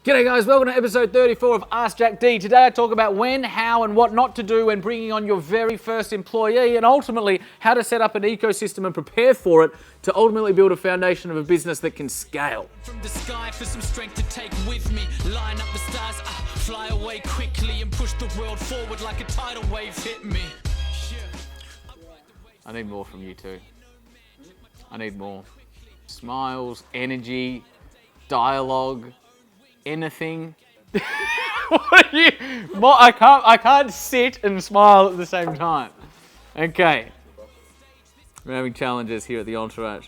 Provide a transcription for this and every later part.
G'day guys, welcome to episode 34 of Ask Jack D. Today I talk about when, how and what not to do when bringing on your very first employee, and ultimately how to set up an ecosystem and prepare for it to ultimately build a foundation of a business that can scale. From the sky for some strength to take with me, line up the stars, fly away quickly and push the world forward like a tidal wave hit me. I need more from you two. I need more. Smiles, energy, dialogue. Anything. What are you? I can't sit and smile at the same time. Okay. We're having challenges here at the Entourage.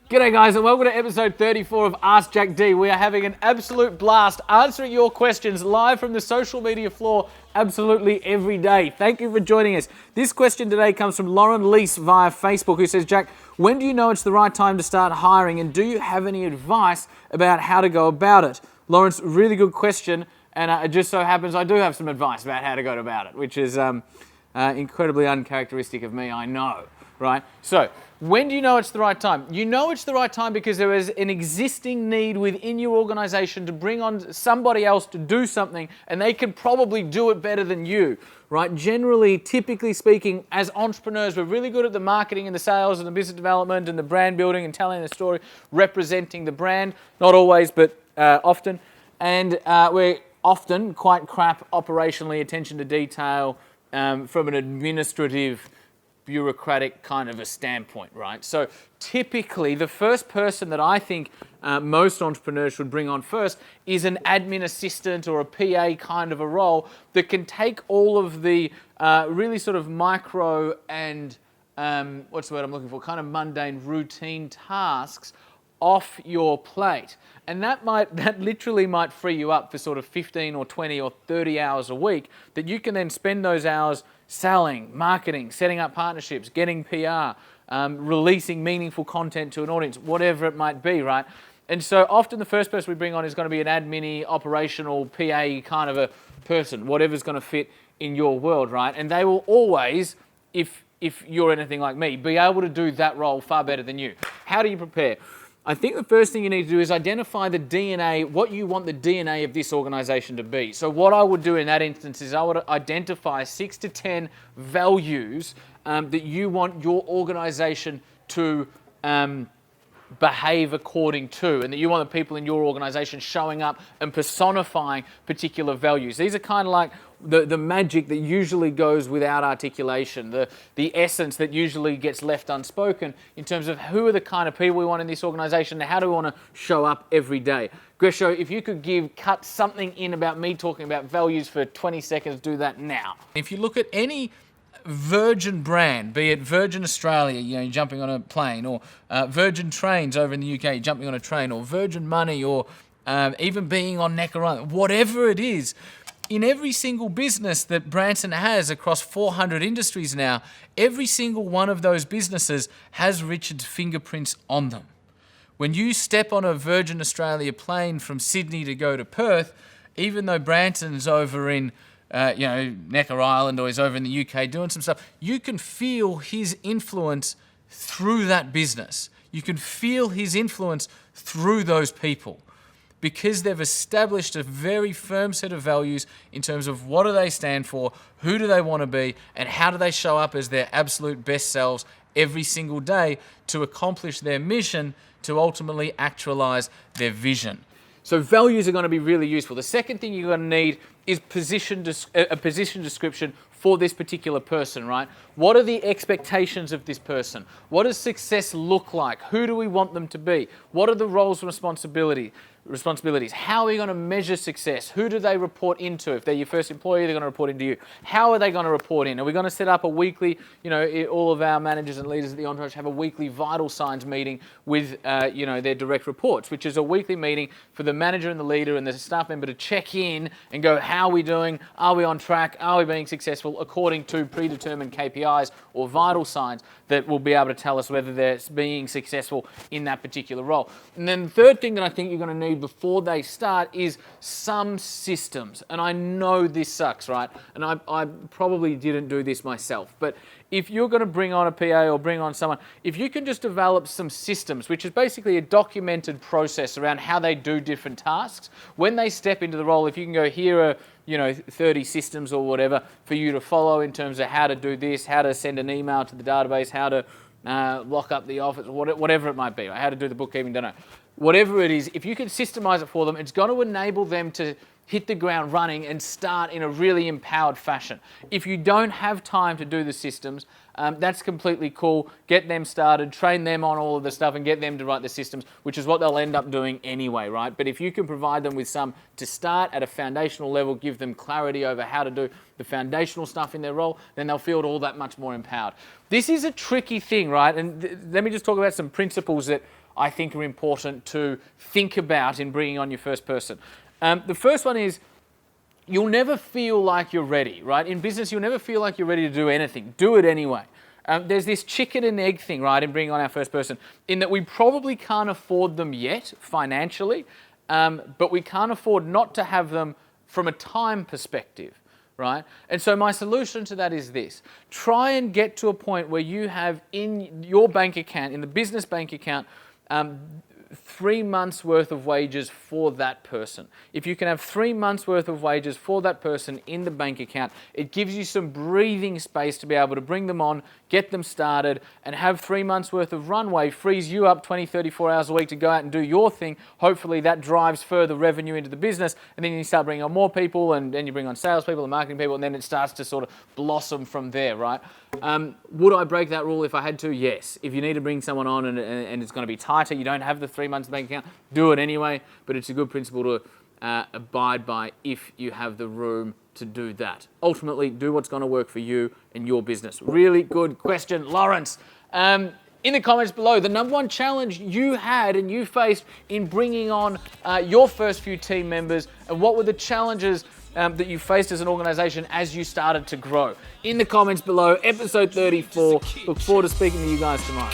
G'day guys and welcome to episode 34 of Ask Jack D. We are having an absolute blast answering your questions live from the social media floor absolutely every day. Thank you for joining us. This question today comes from Lauren Lease via Facebook, who says, Jack, when do you know it's the right time to start hiring, and do you have any advice about how to go about it? Lawrence, really good question, and it just so happens I do have some advice about how to go about it, which is incredibly uncharacteristic of me, I know, right? So, when do you know it's the right time? You know it's the right time because there is an existing need within your organization to bring on somebody else to do something, and they can probably do it better than you, right? Generally, typically speaking, as entrepreneurs, we're really good at the marketing and the sales and the business development and the brand building and telling the story, representing the brand, not always, but often. And we're often quite crap operationally, attention to detail, from an administrative, bureaucratic kind of a standpoint, right? So typically the first person that I think most entrepreneurs should bring on first is an admin assistant or a PA kind of a role that can take all of the really sort of micro and, what's the word I'm looking for, kind of mundane routine tasks off your plate. And that literally might free you up for sort of 15 or 20 or 30 hours a week that you can then spend those hours selling, marketing, setting up partnerships, getting PR, releasing meaningful content to an audience, whatever it might be, right? And so often the first person we bring on is going to be an admin, operational, PA kind of a person, whatever's going to fit in your world, right? And they will always, if you're anything like me, be able to do that role far better than you. How do you prepare? I think the first thing you need to do is identify the DNA, what you want the DNA of this organization to be. So what I would do in that instance is I would identify 6 to 10 values that you want your organization to behave according to, and that you want the people in your organization showing up and personifying particular values. These are kind of like the magic that usually goes without articulation, the essence that usually gets left unspoken in terms of who are the kind of people we want in this organization and how do we want to show up every day. Gresho, if you could cut something in about me talking about values for 20 seconds, do that now. If you look at any Virgin brand, be it Virgin Australia, you're jumping on a plane, or Virgin Trains over in the UK, jumping on a train, or Virgin Money, or even being on Necker Island, whatever it is, in every single business that Branson has across 400 industries now, every single one of those businesses has Richard's fingerprints on them. When you step on a Virgin Australia plane from Sydney to go to Perth, even though Branson's over in Necker Island, or he's over in the UK doing some stuff, you can feel his influence through that business. You can feel his influence through those people because they've established a very firm set of values in terms of what do they stand for, who do they want to be, and how do they show up as their absolute best selves every single day to accomplish their mission, to ultimately actualize their vision. So values are going to be really useful. The second thing you're going to need is a position description for this particular person, right? What are the expectations of this person? What does success look like? Who do we want them to be? What are the roles and responsibilities? How are we going to measure success? Who do they report into? If they're your first employee, they're going to report into you. How are they going to report in? Are we going to set up a weekly, all of our managers and leaders at the Entourage have a weekly vital signs meeting with, their direct reports, which is a weekly meeting for the manager and the leader and the staff member to check in and go, how are we doing? Are we on track? Are we being successful according to predetermined KPIs or vital signs that will be able to tell us whether they're being successful in that particular role? And then the third thing that I think you're going to need before they start is some systems. And I know this sucks, right? And I probably didn't do this myself. But if you're going to bring on a PA or bring on someone, if you can just develop some systems, which is basically a documented process around how they do different tasks, when they step into the role, if you can go, here are 30 systems or whatever for you to follow in terms of how to do this, how to send an email to the database, how to lock up the office, whatever it might be, how to do the bookkeeping, don't know. Whatever it is, if you can systemize it for them, it's going to enable them to hit the ground running and start in a really empowered fashion. If you don't have time to do the systems, that's completely cool. Get them started, train them on all of the stuff and get them to write the systems, which is what they'll end up doing anyway, right? But if you can provide them with some to start at a foundational level, give them clarity over how to do the foundational stuff in their role, then they'll feel all that much more empowered. This is a tricky thing, right? And let me just talk about some principles that I think are important to think about in bringing on your first person. The first one is, you'll never feel like you're ready, right? In business, you'll never feel like you're ready to do anything. Do it anyway. There's this chicken and egg thing, right, in bringing on our first person, in that we probably can't afford them yet financially, but we can't afford not to have them from a time perspective, right? And so my solution to that is this. Try and get to a point where you have in your bank account, in the business bank account, 3 months worth of wages for that person. If you can have 3 months worth of wages for that person in the bank account, it gives you some breathing space to be able to bring them on, get them started, and have 3 months worth of runway, frees you up 20, 34 hours a week to go out and do your thing. Hopefully that drives further revenue into the business, and then you start bringing on more people, and then you bring on salespeople and marketing people, and then it starts to sort of blossom from there, right? Would I break that rule if I had to? Yes. If you need to bring someone on and it's going to be tighter, you don't have the 3 months bank account, do it anyway, but it's a good principle to abide by if you have the room to do that. Ultimately, do what's going to work for you and your business. Really good question, Lawrence. In the comments below, the number one challenge you had and you faced in bringing on your first few team members, and what were the challenges that you faced as an organization as you started to grow? In the comments below, episode 34. Look forward to speaking to you guys tomorrow.